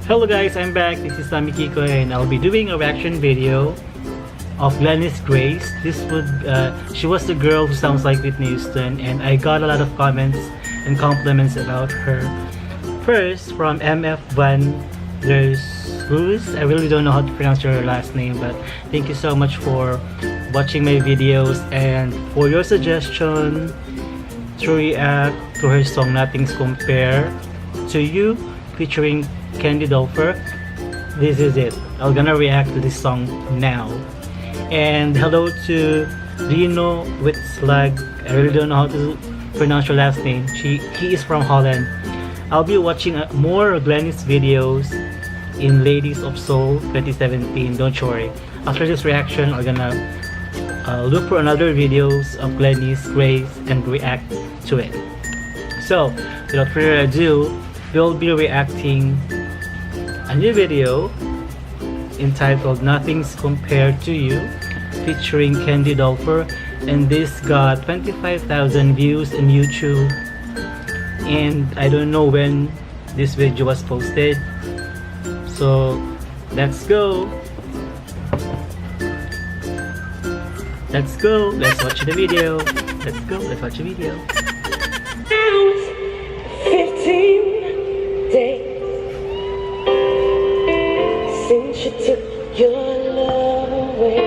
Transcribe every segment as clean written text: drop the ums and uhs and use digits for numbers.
Hello guys, I'm back. This is Nami Kiko and I'll be doing a reaction video of Glennis Grace. She was the girl who sounds like Whitney Houston, and I got a lot of comments and compliments about her. First, from MF Van der Roos. I really don't know how to pronounce your last name, but thank you so much for watching my videos and for your suggestion to react to her song Nothing's Compare to You featuring Candy Dulfer. This is it. I'm gonna react to this song now. And hello to Rino Witslag. I really don't know how to pronounce your last name. He is from Holland. I'll be watching more Glennis videos in Ladies of Soul 2017. Don't worry. After this reaction, I'm gonna look for another videos of Glennis Grace and react to it. So, without further ado, we'll be reacting a new video entitled Nothing's Compared to You featuring Candy Dulfer, and this got 25,000 views on YouTube, and I don't know when this video was posted. So let's go, let's watch the video. Let's watch the video. 15 days since you took your love away.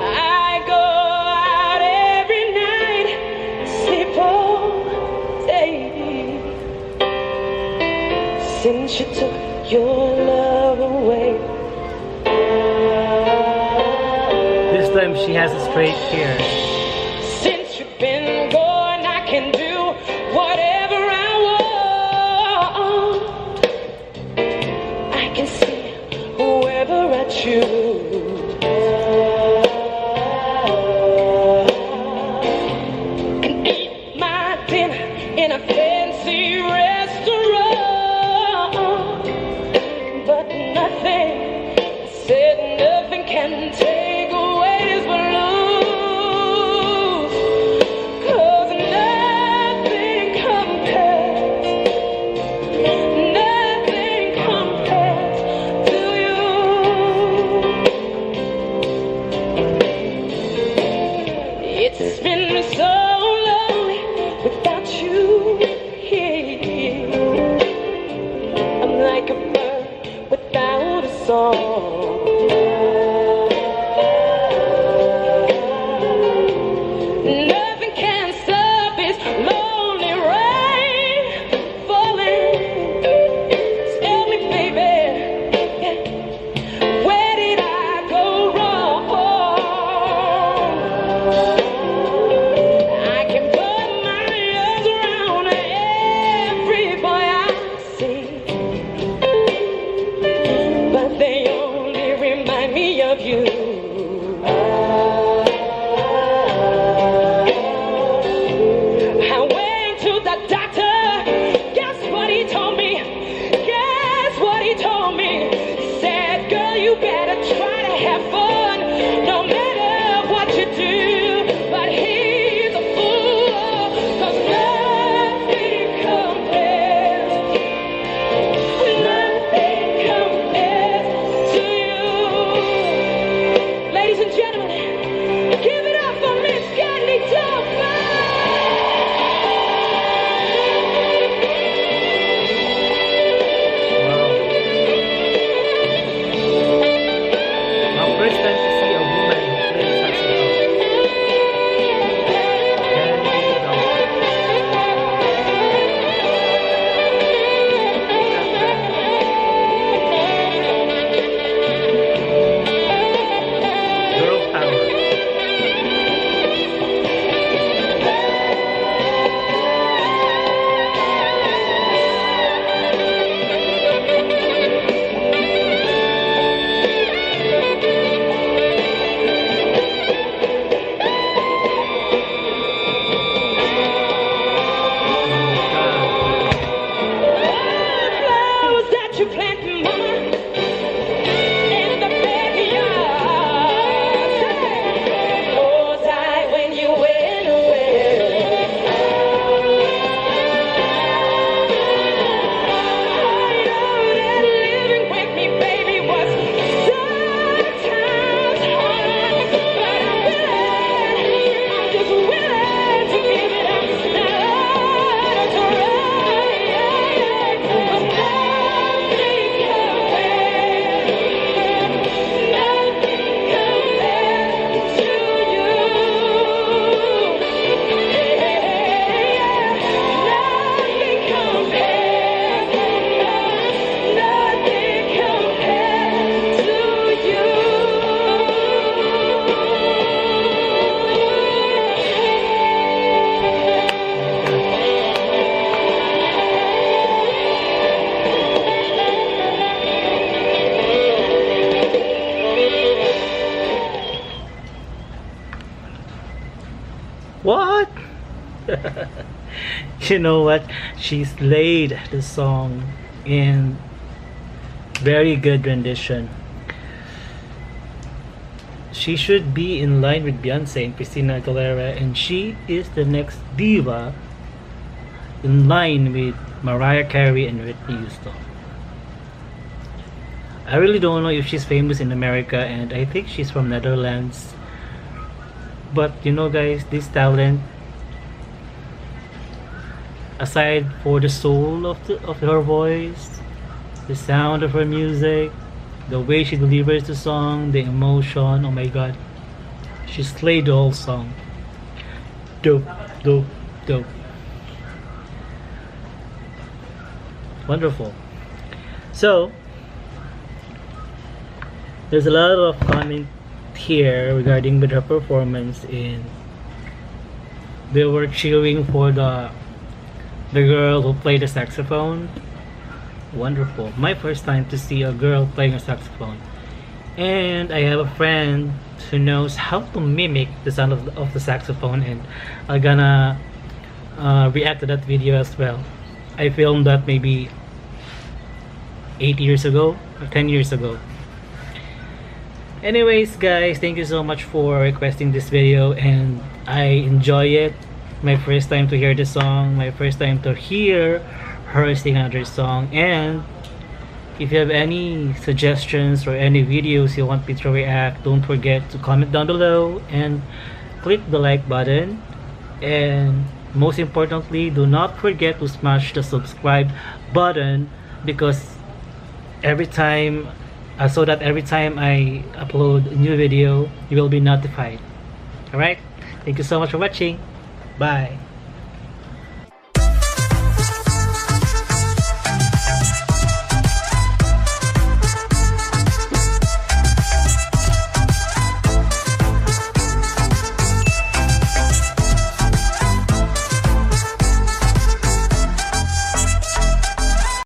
I go out every night, sleep all day. Since you took your love away. This time she has a straight hair. Since you've been gone, I can do whatever I want. I can see whoever I choose. Can eat my dinner in a fancy restaurant, but nothing, I said nothing can take away this blues. 'Cause nothing compares to you. It's been so lonely without you here. I'm like a bird without a song. You know what? She slayed the song in very good rendition. She should be in line with Beyonce and Christina Aguilera, and she is the next diva in line with Mariah Carey and Whitney Houston. I really don't know if she's famous in America, and I think she's from Netherlands. But you know guys, this talent, aside for the soul of her voice, the sound of her music, the way she delivers the song, the emotion, oh my god, she slayed the whole song. Dope, dope, dope. Wonderful. So there's a lot of comment here regarding with her performance, and they were cheering for the girl who played the saxophone. Wonderful. My first time to see a girl playing a saxophone. And I have a friend who knows how to mimic the sound of the saxophone, and I'm gonna react to that video as well. I filmed that maybe 8 years ago or 10 years ago. Anyways guys, thank you so much for requesting this video, and I enjoy it. My first time to hear the song, my first time to hear her sing another song. And if you have any suggestions or any videos you want me to react, don't forget to comment down below and click the like button, and most importantly, do not forget to smash the subscribe button, because every time so that every time I upload a new video, you will be notified. Alright, thank you so much for watching. Bye.